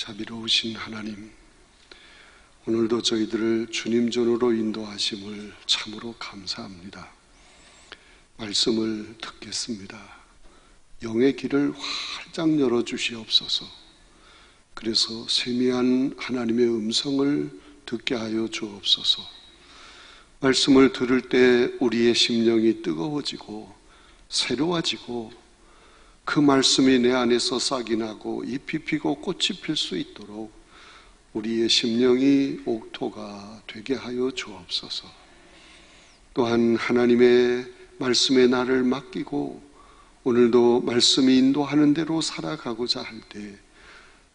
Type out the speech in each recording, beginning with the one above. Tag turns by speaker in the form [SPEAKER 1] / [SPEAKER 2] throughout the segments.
[SPEAKER 1] 자비로우신 하나님, 오늘도 저희들을 주님 전으로 인도하심을 참으로 감사합니다. 말씀을 듣겠습니다. 영의 길을 활짝 열어주시옵소서. 그래서 세미한 하나님의 음성을 듣게 하여 주옵소서. 말씀을 들을 때 우리의 심령이 뜨거워지고 새로워지고 그 말씀이 내 안에서 싹이 나고 잎이 피고 꽃이 필 수 있도록 우리의 심령이 옥토가 되게 하여 주옵소서. 또한 하나님의 말씀에 나를 맡기고 오늘도 말씀이 인도하는 대로 살아가고자 할 때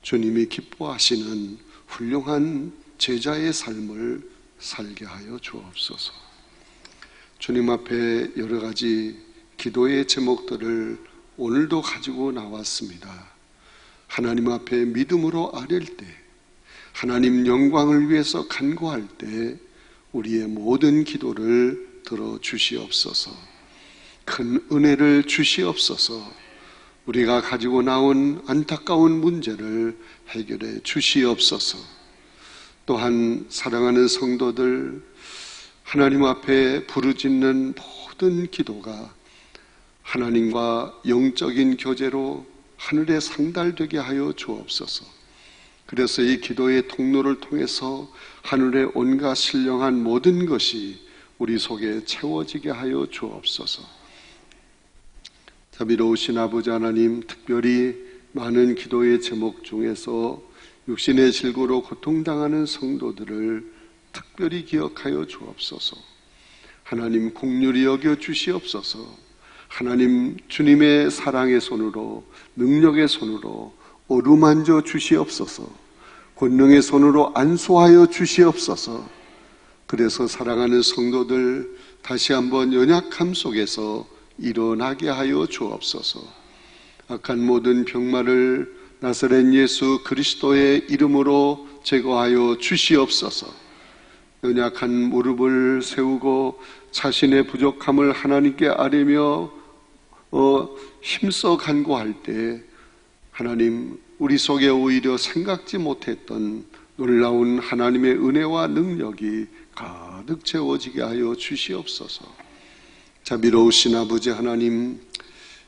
[SPEAKER 1] 주님이 기뻐하시는 훌륭한 제자의 삶을 살게 하여 주옵소서. 주님 앞에 여러 가지 기도의 제목들을 오늘도 가지고 나왔습니다. 하나님 앞에 믿음으로 아랠 때, 하나님 영광을 위해서 간구할 때 우리의 모든 기도를 들어주시옵소서. 큰 은혜를 주시옵소서. 우리가 가지고 나온 안타까운 문제를 해결해 주시옵소서. 또한 사랑하는 성도들, 하나님 앞에 부르짖는 모든 기도가 하나님과 영적인 교제로 하늘에 상달되게 하여 주옵소서. 그래서 이 기도의 통로를 통해서 하늘의 온갖 신령한 모든 것이 우리 속에 채워지게 하여 주옵소서. 자비로우신 아버지 하나님, 특별히 많은 기도의 제목 중에서 육신의 질고로 고통당하는 성도들을 특별히 기억하여 주옵소서. 하나님 긍휼히 여겨 주시옵소서. 하나님 주님의 사랑의 손으로, 능력의 손으로 어루만져 주시옵소서. 권능의 손으로 안수하여 주시옵소서. 그래서 사랑하는 성도들 다시 한번 연약함 속에서 일어나게 하여 주옵소서. 악한 모든 병마를 나사렛 예수 그리스도의 이름으로 제거하여 주시옵소서. 연약한 무릎을 세우고 자신의 부족함을 하나님께 아뢰며 힘써 간구할 때 하나님, 우리 속에 오히려 생각지 못했던 놀라운 하나님의 은혜와 능력이 가득 채워지게 하여 주시옵소서. 자비로우신 아버지 하나님,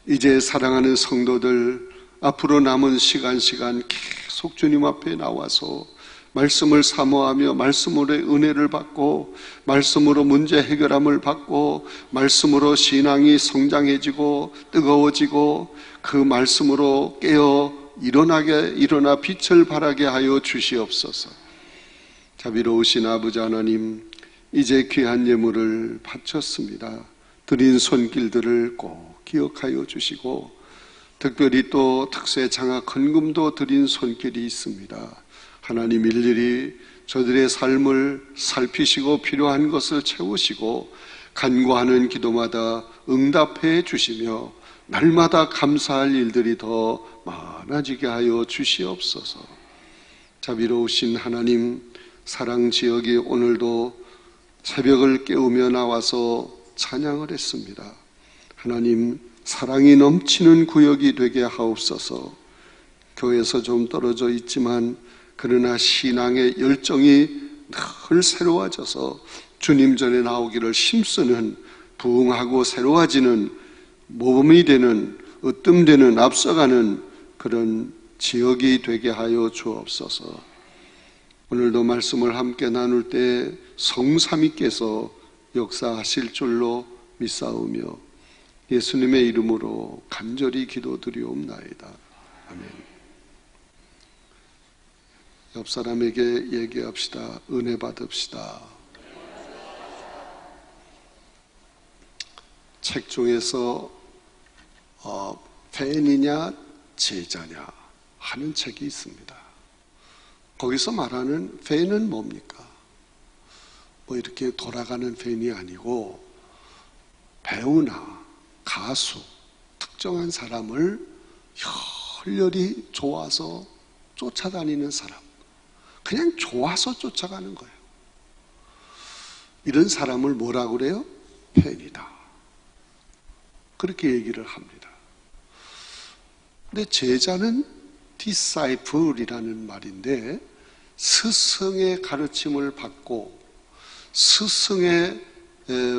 [SPEAKER 1] 이제 사랑하는 성도들 앞으로 남은 시간 계속 주님 앞에 나와서 말씀을 사모하며 말씀으로의 은혜를 받고 말씀으로 문제 해결함을 받고 말씀으로 신앙이 성장해지고 뜨거워지고 그 말씀으로 깨어 일어나 빛을 발하게 하여 주시옵소서. 자비로우신 아버지 하나님, 이제 귀한 예물을 바쳤습니다. 드린 손길들을 꼭 기억하여 주시고 특별히 또 특세 장학 헌금도 드린 손길이 있습니다. 하나님 일일이 저들의 삶을 살피시고 필요한 것을 채우시고 간구하는 기도마다 응답해 주시며 날마다 감사할 일들이 더 많아지게 하여 주시옵소서. 자비로우신 하나님, 사랑지역이 오늘도 새벽을 깨우며 나와서 찬양을 했습니다. 하나님, 사랑이 넘치는 구역이 되게 하옵소서. 교회에서 좀 떨어져 있지만 그러나 신앙의 열정이 늘 새로워져서 주님 전에 나오기를 힘쓰는, 부흥하고 새로워지는, 모범이 되는, 으뜸되는, 앞서가는 그런 지역이 되게 하여 주옵소서. 오늘도 말씀을 함께 나눌 때 성삼위께서 역사하실 줄로 믿사오며 예수님의 이름으로 간절히 기도드리옵나이다. 아멘. 옆 사람에게 얘기합시다. 은혜 받읍시다. 책 중에서 팬이냐 제자냐 하는 책이 있습니다. 거기서 말하는 팬은 뭡니까? 뭐 이렇게 돌아가는 팬이 아니고 배우나 가수, 특정한 사람을 열렬히 좋아서 쫓아다니는 사람, 그냥 좋아서 쫓아가는 거예요. 이런 사람을 뭐라고 그래요? 팬이다. 그렇게 얘기를 합니다. 근데 제자는 disciple이라는 말인데 스승의 가르침을 받고 스승의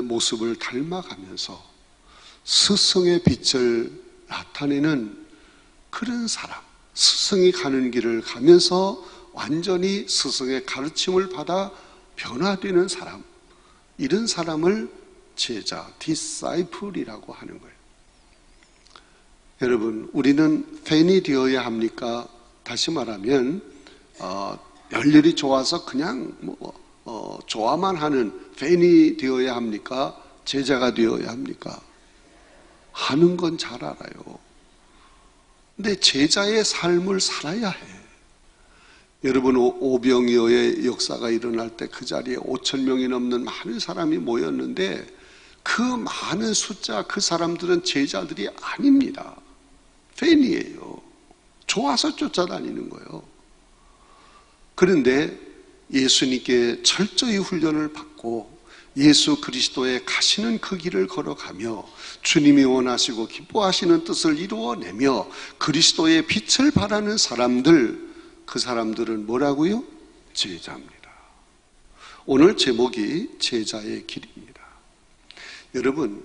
[SPEAKER 1] 모습을 닮아가면서 스승의 빛을 나타내는 그런 사람, 스승이 가는 길을 가면서 완전히 스승의 가르침을 받아 변화되는 사람, 이런 사람을 제자, disciple이라고 하는 거예요. 여러분, 우리는 팬이 되어야 합니까? 다시 말하면 열렬히 좋아서 그냥 좋아만 하는 팬이 되어야 합니까? 제자가 되어야 합니까? 하는 건 잘 알아요. 근데 제자의 삶을 살아야 해. 여러분, 오병이어의 역사가 일어날 때 그 자리에 5,000명이 넘는 많은 사람이 모였는데 그 많은 숫자, 그 사람들은 제자들이 아닙니다. 팬이에요. 좋아서 쫓아다니는 거예요. 그런데 예수님께 철저히 훈련을 받고 예수 그리스도의 가시는 그 길을 걸어가며 주님이 원하시고 기뻐하시는 뜻을 이루어내며 그리스도의 빛을 발하는 사람들, 그 사람들은 뭐라고요? 제자입니다. 오늘 제목이 제자의 길입니다. 여러분,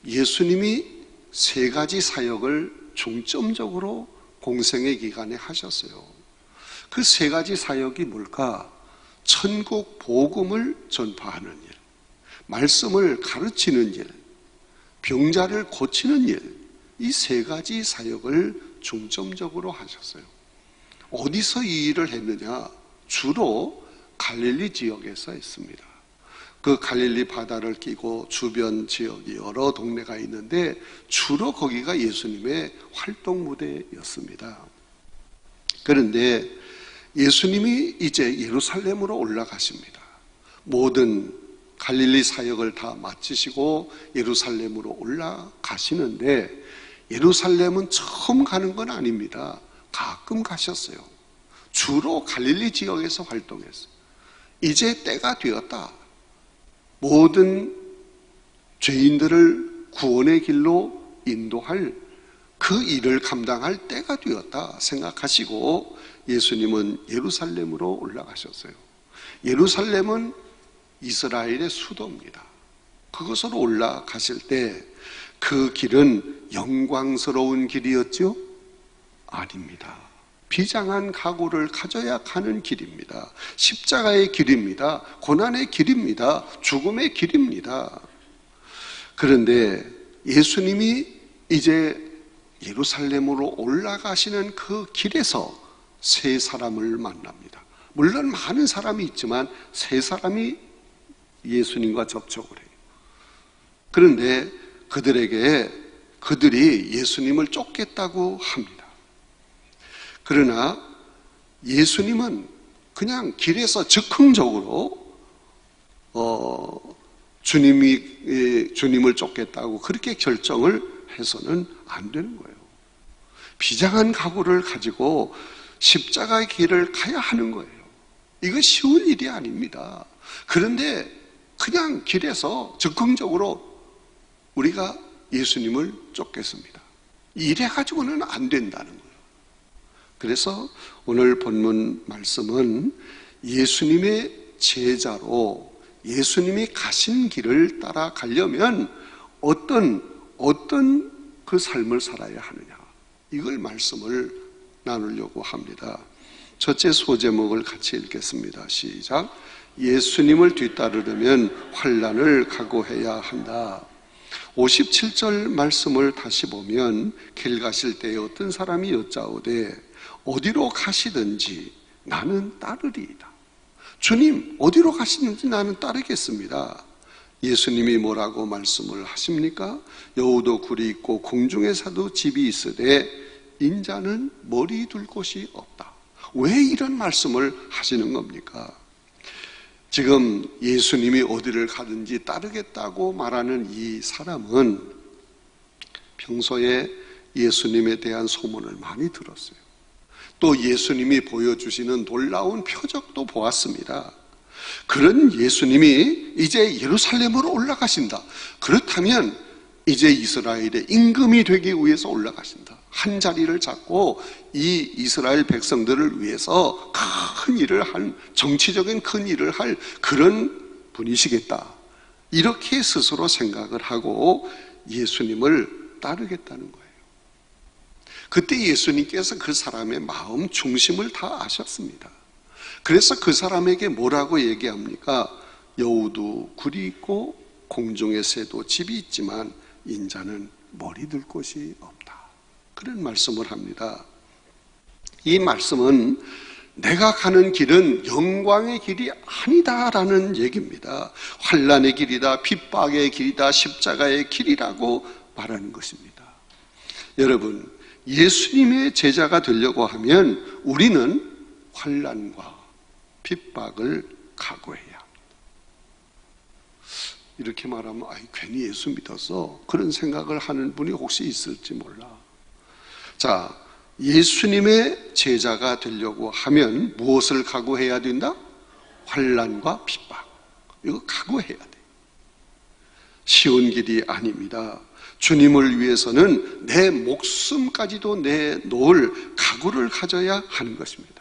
[SPEAKER 1] 예수님이 세 가지 사역을 중점적으로 공생의 기간에 하셨어요. 그 세 가지 사역이 뭘까? 천국 복음을 전파하는 일, 말씀을 가르치는 일, 병자를 고치는 일, 이 세 가지 사역을 중점적으로 하셨어요. 어디서 이 일을 했느냐? 주로 갈릴리 지역에서 했습니다. 그 갈릴리 바다를 끼고 주변 지역이 여러 동네가 있는데 주로 거기가 예수님의 활동 무대였습니다. 그런데 예수님이 이제 예루살렘으로 올라가십니다. 모든 갈릴리 사역을 다 마치시고 예루살렘으로 올라가시는데 예루살렘은 처음 가는 건 아닙니다. 가끔 가셨어요. 주로 갈릴리 지역에서 활동했어요. 이제 때가 되었다. 모든 죄인들을 구원의 길로 인도할 그 일을 감당할 때가 되었다 생각하시고 예수님은 예루살렘으로 올라가셨어요. 예루살렘은 이스라엘의 수도입니다. 그것으로 올라가실 때 그 길은 영광스러운 길이었죠? 아닙니다. 비장한 각오를 가져야 가는 길입니다. 십자가의 길입니다. 고난의 길입니다. 죽음의 길입니다. 그런데 예수님이 이제 예루살렘으로 올라가시는 그 길에서 세 사람을 만납니다. 물론 많은 사람이 있지만 세 사람이 예수님과 접촉을 해요. 그런데 그들이 예수님을 쫓겠다고 합니다. 그러나 예수님은 그냥 길에서 즉흥적으로 주님을 쫓겠다고 그렇게 결정을 해서는 안 되는 거예요. 비장한 각오를 가지고 십자가의 길을 가야 하는 거예요. 이거 쉬운 일이 아닙니다. 그런데 그냥 길에서 즉흥적으로 우리가 예수님을 쫓겠습니다. 이래가지고는 안 된다는 거예요. 그래서 오늘 본문 말씀은 예수님의 제자로 예수님이 가신 길을 따라가려면 어떤 그 삶을 살아야 하느냐, 이걸 말씀을 나누려고 합니다. 첫째 소제목을 같이 읽겠습니다. 시작. 예수님을 뒤따르려면 환난을 각오해야 한다. 57절 말씀을 다시 보면 길 가실 때에 어떤 사람이 여짜오되 어디로 가시든지 나는 따르리이다. 주님, 어디로 가시는지 나는 따르겠습니다. 예수님이 뭐라고 말씀을 하십니까? 여우도 굴이 있고 공중에 사도 집이 있으되 인자는 머리 둘 곳이 없다. 왜 이런 말씀을 하시는 겁니까? 지금 예수님이 어디를 가든지 따르겠다고 말하는 이 사람은 평소에 예수님에 대한 소문을 많이 들었어요. 또 예수님이 보여주시는 놀라운 표적도 보았습니다. 그런 예수님이 이제 예루살렘으로 올라가신다. 그렇다면 이제 이스라엘의 임금이 되기 위해서 올라가신다. 한 자리를 잡고 이 이스라엘 백성들을 위해서 큰 일을 한, 정치적인 큰 일을 할 그런 분이시겠다, 이렇게 스스로 생각을 하고 예수님을 따르겠다는 거예요. 그때 예수님께서 그 사람의 마음 중심을 다 아셨습니다. 그래서 그 사람에게 뭐라고 얘기합니까? 여우도 굴이 있고 공중의 새도 집이 있지만 인자는 머리 둘 곳이 없다, 그런 말씀을 합니다. 이 말씀은 내가 가는 길은 영광의 길이 아니다라는 얘기입니다. 환난의 길이다, 핍박의 길이다, 십자가의 길이라고 말하는 것입니다. 여러분, 예수님의 제자가 되려고 하면 우리는 환난과 핍박을 각오해야 합니다. 이렇게 말하면 괜히 예수 믿어서 그런 생각을 하는 분이 혹시 있을지 몰라. 자, 예수님의 제자가 되려고 하면 무엇을 각오해야 된다? 환난과 핍박. 이거 각오해야 돼. 쉬운 길이 아닙니다. 주님을 위해서는 내 목숨까지도 내놓을 각오를 가져야 하는 것입니다.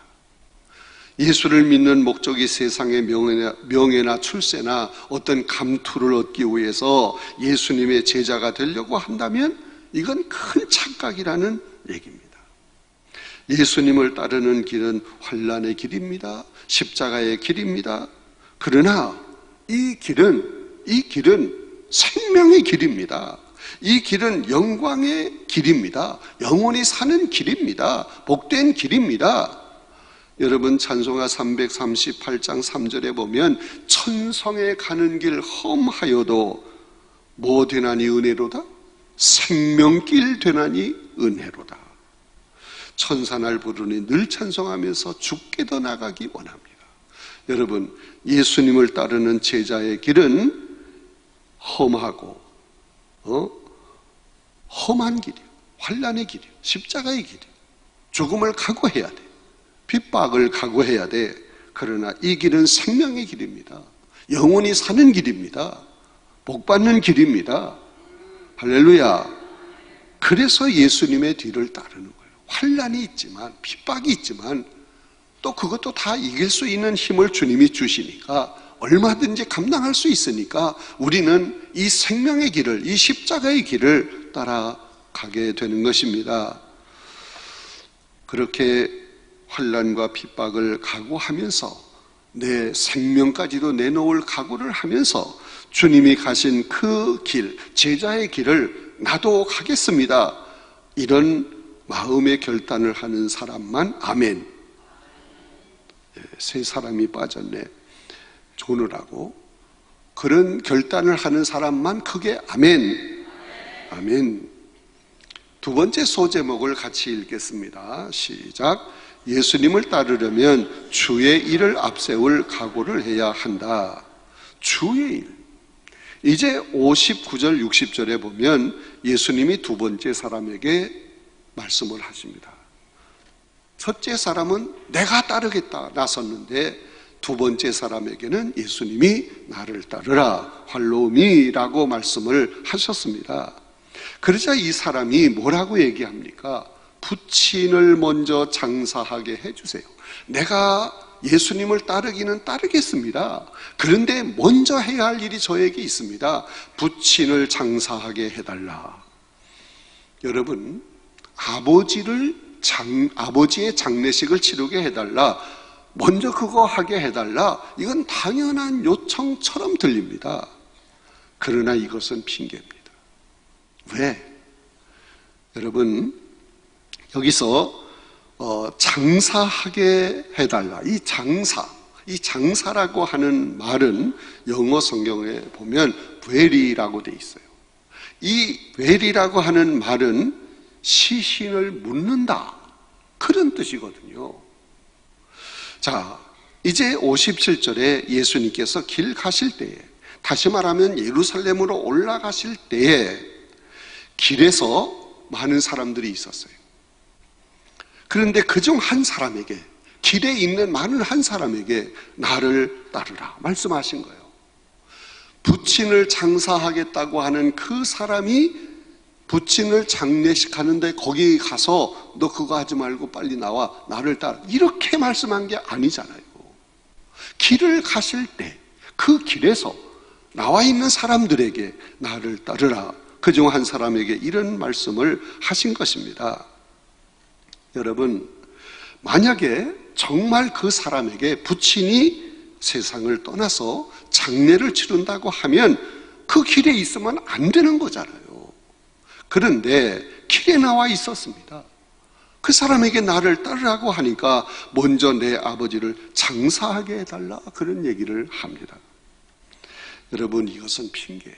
[SPEAKER 1] 예수를 믿는 목적이 세상의 명예나 출세나 어떤 감투를 얻기 위해서 예수님의 제자가 되려고 한다면 이건 큰 착각이라는 얘기입니다. 예수님을 따르는 길은 환난의 길입니다. 십자가의 길입니다. 그러나 이 길은 생명의 길입니다. 이 길은 영광의 길입니다. 영원히 사는 길입니다. 복된 길입니다. 여러분, 찬송가 338장 3절에 보면 천성에 가는 길 험하여도 뭐 되나니 은혜로다? 생명길 되나니 은혜로다. 천사날 부르니 늘 찬송하면서 죽게 더 나가기 원합니다. 여러분, 예수님을 따르는 제자의 길은 험하고 험한 길이에요. 환난의 길이에요. 십자가의 길이에요. 죽음을 각오해야 돼. 핍박을 각오해야 돼. 그러나 이 길은 생명의 길입니다. 영원히 사는 길입니다. 복받는 길입니다. 할렐루야. 그래서 예수님의 뒤를 따르는 거예요. 환난이 있지만, 핍박이 있지만 또 그것도 다 이길 수 있는 힘을 주님이 주시니까, 얼마든지 감당할 수 있으니까 우리는 이 생명의 길을, 이 십자가의 길을 따라가게 되는 것입니다. 그렇게 환난과 핍박을 각오하면서 내 생명까지도 내놓을 각오를 하면서 주님이 가신 그 길, 제자의 길을 나도 가겠습니다, 이런 마음의 결단을 하는 사람만 아멘. 세 사람이 빠졌네. 조느라고. 그런 결단을 하는 사람만 크게 아멘. 아멘. 두 번째 소제목을 같이 읽겠습니다. 시작. 예수님을 따르려면 주의 일을 앞세울 각오를 해야 한다. 주의 일. 이제 59절 60절에 보면 예수님이 두 번째 사람에게 말씀을 하십니다. 첫째 사람은 내가 따르겠다 나섰는데, 두 번째 사람에게는 예수님이 나를 따르라, 활로미라고 말씀을 하셨습니다. 그러자 이 사람이 뭐라고 얘기합니까? 부친을 먼저 장사하게 해주세요. 내가 예수님을 따르기는 따르겠습니다. 그런데 먼저 해야 할 일이 저에게 있습니다. 부친을 장사하게 해달라. 여러분, 아버지의 장례식을 치르게 해달라, 먼저 그거 하게 해달라, 이건 당연한 요청처럼 들립니다. 그러나 이것은 핑계입니다. 왜? 여러분, 여기서 장사하게 해달라, 이 장사라고 하는 말은 영어 성경에 보면 very라고 돼 있어요. 이 very라고 하는 말은 시신을 묻는다, 그런 뜻이거든요. 자, 이제 57절에 예수님께서 길 가실 때에, 다시 말하면 예루살렘으로 올라가실 때에 길에서 많은 사람들이 있었어요. 그런데 그중 한 사람에게, 길에 있는 많은 한 사람에게 나를 따르라 말씀하신 거예요. 부친을 장사하겠다고 하는 그 사람이 부친을 장례식 하는데 거기 가서 너 그거 하지 말고 빨리 나와, 나를 따라, 이렇게 말씀한 게 아니잖아요. 길을 가실 때 그 길에서 나와 있는 사람들에게 나를 따르라, 그중 한 사람에게 이런 말씀을 하신 것입니다. 여러분, 만약에 정말 그 사람에게 부친이 세상을 떠나서 장례를 치른다고 하면 그 길에 있으면 안 되는 거잖아요. 그런데 길에 나와 있었습니다. 그 사람에게 나를 따르라고 하니까 먼저 내 아버지를 장사하게 해달라, 그런 얘기를 합니다. 여러분, 이것은 핑계예요.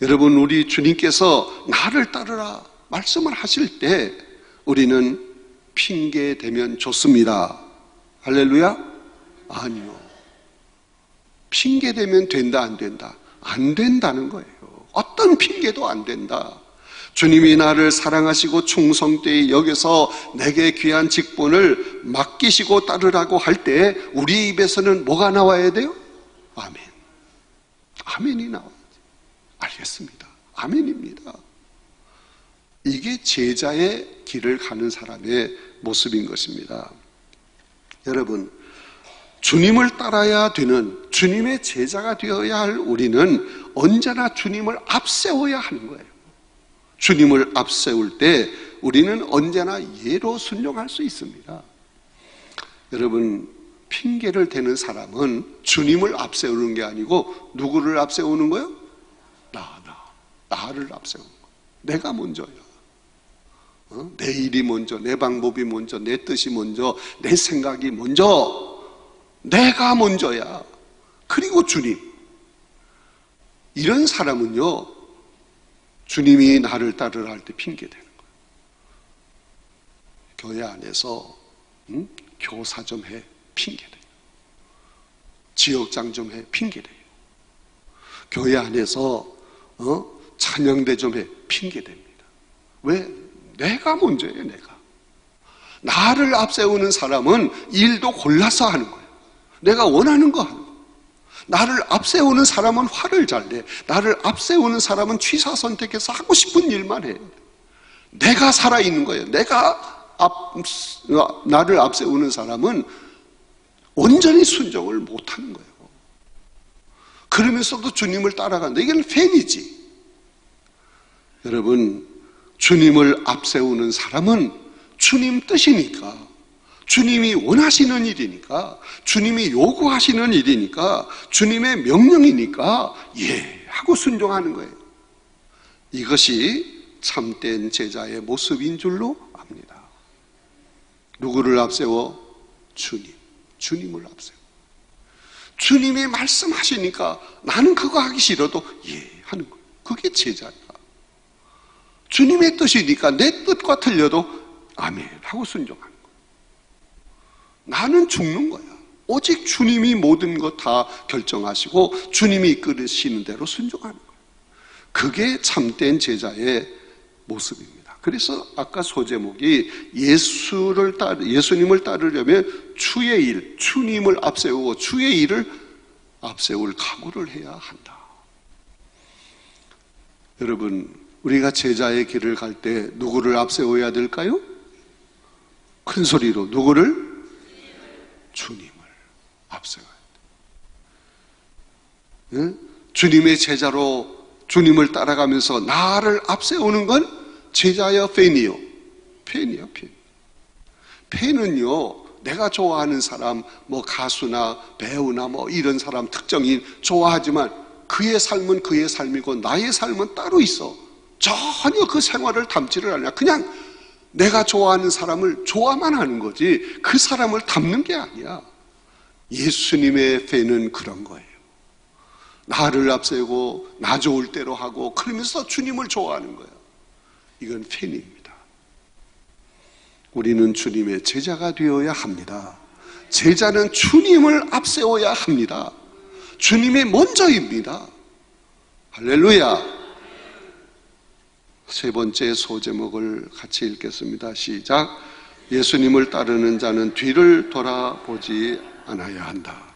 [SPEAKER 1] 여러분, 우리 주님께서 나를 따르라 말씀을 하실 때 우리는 핑계 대면 좋습니다. 할렐루야? 아니요. 핑계 대면 된다, 안 된다? 안 된다는 거예요. 어떤 핑계도 안 된다. 주님이 나를 사랑하시고 충성되이 여겨서 내게 귀한 직분을 맡기시고 따르라고 할 때 우리 입에서는 뭐가 나와야 돼요? 아멘. 아멘이 나와야지. 알겠습니다. 아멘입니다. 이게 제자의 길을 가는 사람의 모습인 것입니다. 여러분, 주님을 따라야 되는, 주님의 제자가 되어야 할 우리는 언제나 주님을 앞세워야 하는 거예요. 주님을 앞세울 때 우리는 언제나 예로 순종할 수 있습니다. 여러분, 핑계를 대는 사람은 주님을 앞세우는 게 아니고 누구를 앞세우는 거예요? 나를 앞세우는 거예요. 내가 먼저야. 내 일이 먼저, 내 방법이 먼저, 내 뜻이 먼저, 내 생각이 먼저, 내가 먼저야. 그리고 주님. 이런 사람은요, 주님이 나를 따르라 할 때 핑계대는 거예요. 교회 안에서 교사 좀 해, 핑계대요. 지역장 좀 해, 핑계대요. 교회 안에서 찬양대 좀 해, 핑계댑니다. 왜? 내가 먼저예요. 내가. 나를 앞세우는 사람은 일도 골라서 하는 거예요. 내가 원하는 거 하는 거예요. 나를 앞세우는 사람은 화를 잘 내. 나를 앞세우는 사람은 취사 선택해서 하고 싶은 일만 해. 내가 살아있는 거예요. 나를 앞세우는 사람은 온전히 순종을 못하는 거예요. 그러면서도 주님을 따라간다. 이건 팬이지. 여러분, 주님을 앞세우는 사람은 주님 뜻이니까, 주님이 원하시는 일이니까, 주님이 요구하시는 일이니까, 주님의 명령이니까 예 하고 순종하는 거예요. 이것이 참된 제자의 모습인 줄로 압니다. 누구를 앞세워? 주님을 앞세워. 주님이 말씀하시니까 나는 그거 하기 싫어도 예 하는 거예요. 그게 제자야. 주님의 뜻이니까 내 뜻과 틀려도 아멘 하고 순종하는 거예요. 나는 죽는 거야. 오직 주님이 모든 것 다 결정하시고 주님이 이끌으시는 대로 순종하는 거예요. 그게 참된 제자의 모습입니다. 그래서 아까 소제목이 예수님을 따르려면 주의 일, 주님을 앞세우고 주의 일을 앞세울 각오를 해야 한다. 여러분, 우리가 제자의 길을 갈 때 누구를 앞세워야 될까요? 큰 소리로 누구를? 주님을 앞세워야 돼. 주님의 제자로 주님을 따라가면서 나를 앞세우는 건 제자여 팬이요. 팬이요, 팬. 팬은요, 내가 좋아하는 사람, 뭐 가수나 배우나 뭐 이런 사람 특정인 좋아하지만 그의 삶은 그의 삶이고 나의 삶은 따로 있어. 전혀 그 생활을 담지를 않냐. 그냥 내가 좋아하는 사람을 좋아만 하는 거지 그 사람을 담는 게 아니야. 예수님의 팬은 그런 거예요. 나를 앞세우고 나 좋을 대로 하고 그러면서 주님을 좋아하는 거예요. 이건 팬입니다. 우리는 주님의 제자가 되어야 합니다. 제자는 주님을 앞세워야 합니다. 주님이 먼저입니다. 할렐루야. 세 번째 소제목을 같이 읽겠습니다. 시작. 예수님을 따르는 자는 뒤를 돌아보지 않아야 한다.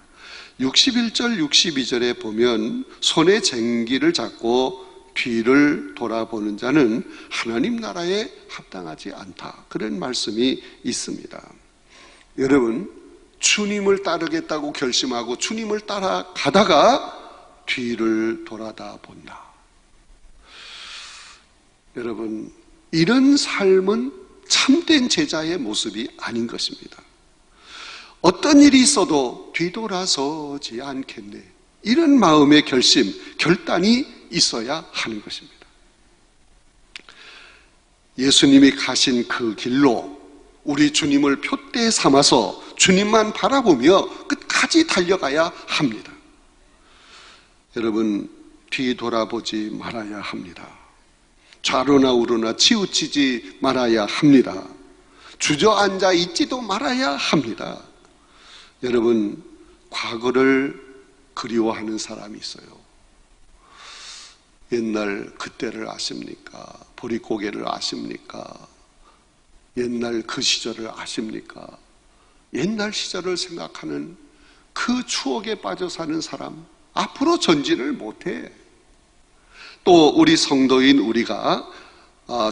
[SPEAKER 1] 61절 62절에 보면 손에 쟁기를 잡고 뒤를 돌아보는 자는 하나님 나라에 합당하지 않다. 그런 말씀이 있습니다. 여러분, 주님을 따르겠다고 결심하고 주님을 따라가다가 뒤를 돌아다 본다. 여러분, 이런 삶은 참된 제자의 모습이 아닌 것입니다. 어떤 일이 있어도 뒤돌아서지 않겠네, 이런 마음의 결심, 결단이 있어야 하는 것입니다. 예수님이 가신 그 길로 우리 주님을 표대 삼아서 주님만 바라보며 끝까지 달려가야 합니다. 여러분, 뒤돌아보지 말아야 합니다. 좌로나 우로나 치우치지 말아야 합니다. 주저앉아 있지도 말아야 합니다. 여러분, 과거를 그리워하는 사람이 있어요. 옛날 그때를 아십니까? 보릿고개를 아십니까? 옛날 그 시절을 아십니까? 옛날 시절을 생각하는 그 추억에 빠져 사는 사람, 앞으로 전진을 못해. 또 우리 성도인 우리가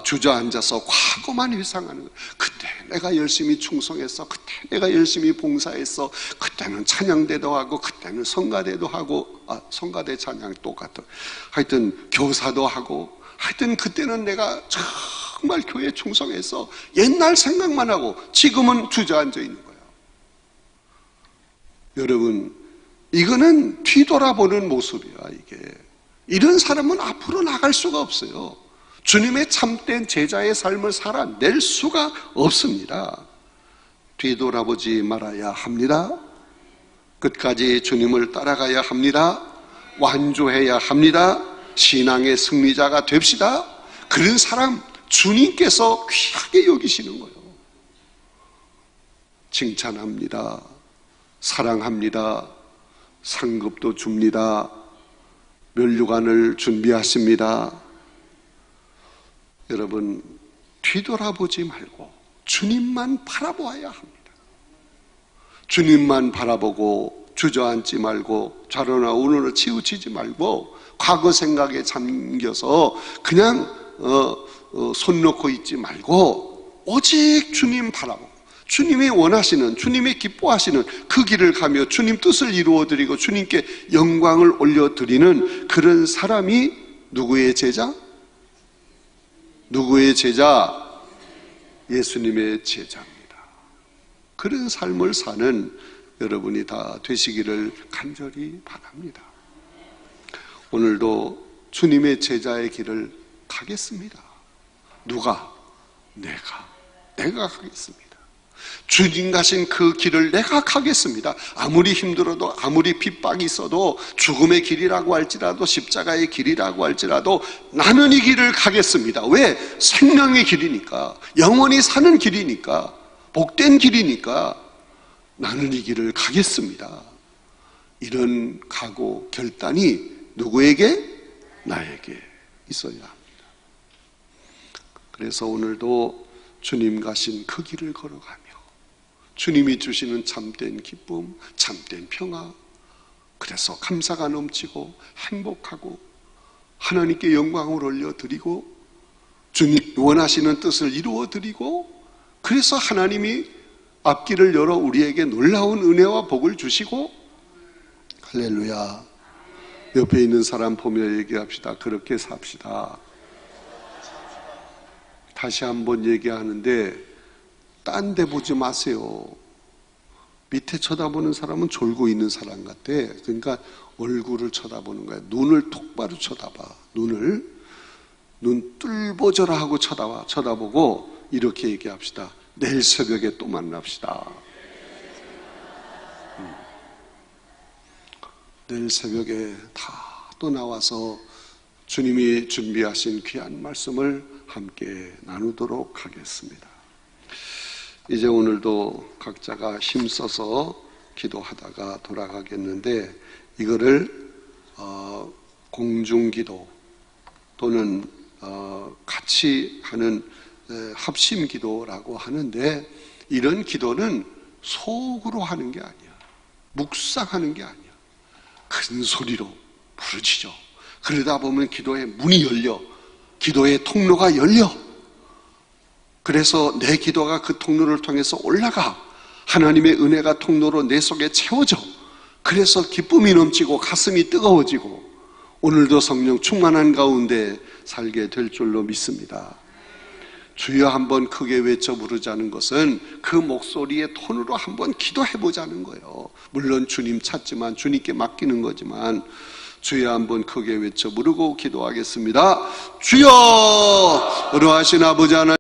[SPEAKER 1] 주저앉아서 과거만 회상하는 거예요. 그때 내가 열심히 충성했어, 그때 내가 열심히 봉사했어, 그때는 찬양대도 하고, 그때는 성가대도 하고, 성가대 찬양 똑같아. 하여튼 교사도 하고, 하여튼 그때는 내가 정말 교회에 충성했어. 옛날 생각만 하고 지금은 주저앉아 있는 거예요. 여러분, 이거는 뒤돌아보는 모습이야. 이게, 이런 사람은 앞으로 나갈 수가 없어요. 주님의 참된 제자의 삶을 살아낼 수가 없습니다. 뒤돌아보지 말아야 합니다. 끝까지 주님을 따라가야 합니다. 완주해야 합니다. 신앙의 승리자가 됩시다. 그런 사람 주님께서 귀하게 여기시는 거예요. 칭찬합니다. 사랑합니다. 상급도 줍니다. 면류관을 준비하십니다. 여러분, 뒤돌아보지 말고 주님만 바라보아야 합니다. 주님만 바라보고 주저앉지 말고 좌로나 우로나 치우치지 말고 과거 생각에 잠겨서 그냥 손 놓고 있지 말고 오직 주님 바라보고 주님이 원하시는, 주님이 기뻐하시는 그 길을 가며 주님 뜻을 이루어드리고 주님께 영광을 올려드리는 그런 사람이 누구의 제자? 누구의 제자? 예수님의 제자입니다. 그런 삶을 사는 여러분이 다 되시기를 간절히 바랍니다. 오늘도 주님의 제자의 길을 가겠습니다. 누가? 내가 가겠습니다. 주님 가신 그 길을 내가 가겠습니다. 아무리 힘들어도, 아무리 핍박이 있어도, 죽음의 길이라고 할지라도, 십자가의 길이라고 할지라도 나는 이 길을 가겠습니다. 왜? 생명의 길이니까, 영원히 사는 길이니까, 복된 길이니까 나는 이 길을 가겠습니다. 이런 각오, 결단이 누구에게? 나에게 있어야 합니다. 그래서 오늘도 주님 가신 그 길을 걸어가며 주님이 주시는 참된 기쁨, 참된 평화, 그래서 감사가 넘치고 행복하고 하나님께 영광을 올려드리고 주님 원하시는 뜻을 이루어드리고, 그래서 하나님이 앞길을 열어 우리에게 놀라운 은혜와 복을 주시고, 할렐루야. 옆에 있는 사람 보며 얘기합시다. 그렇게 삽시다. 다시 한번 얘기하는데 딴 데 보지 마세요. 밑에 쳐다보는 사람은 졸고 있는 사람 같아. 그러니까 얼굴을 쳐다보는 거야. 눈을 똑바로 쳐다봐. 눈 뚫보져라 하고 쳐다보고 이렇게 얘기합시다. 내일 새벽에 또 만납시다. 내일 새벽에 다 또 나와서 주님이 준비하신 귀한 말씀을 함께 나누도록 하겠습니다. 이제 오늘도 각자가 힘써서 기도하다가 돌아가겠는데, 이거를 공중기도 또는 같이 하는 합심기도라고 하는데, 이런 기도는 속으로 하는 게 아니야. 묵상하는 게 아니야. 큰 소리로 부르짖어, 그러다 보면 기도의 문이 열려, 기도의 통로가 열려. 그래서 내 기도가 그 통로를 통해서 올라가 하나님의 은혜가 통로로 내 속에 채워져. 그래서 기쁨이 넘치고 가슴이 뜨거워지고 오늘도 성령 충만한 가운데 살게 될 줄로 믿습니다. 주여 한번 크게 외쳐 부르자는 것은 그 목소리의 톤으로 한번 기도해보자는 거예요. 물론 주님 찾지만 주님께 맡기는 거지만 주여 한번 크게 외쳐 부르고 기도하겠습니다. 주여! 어려하신 아버지 하나님,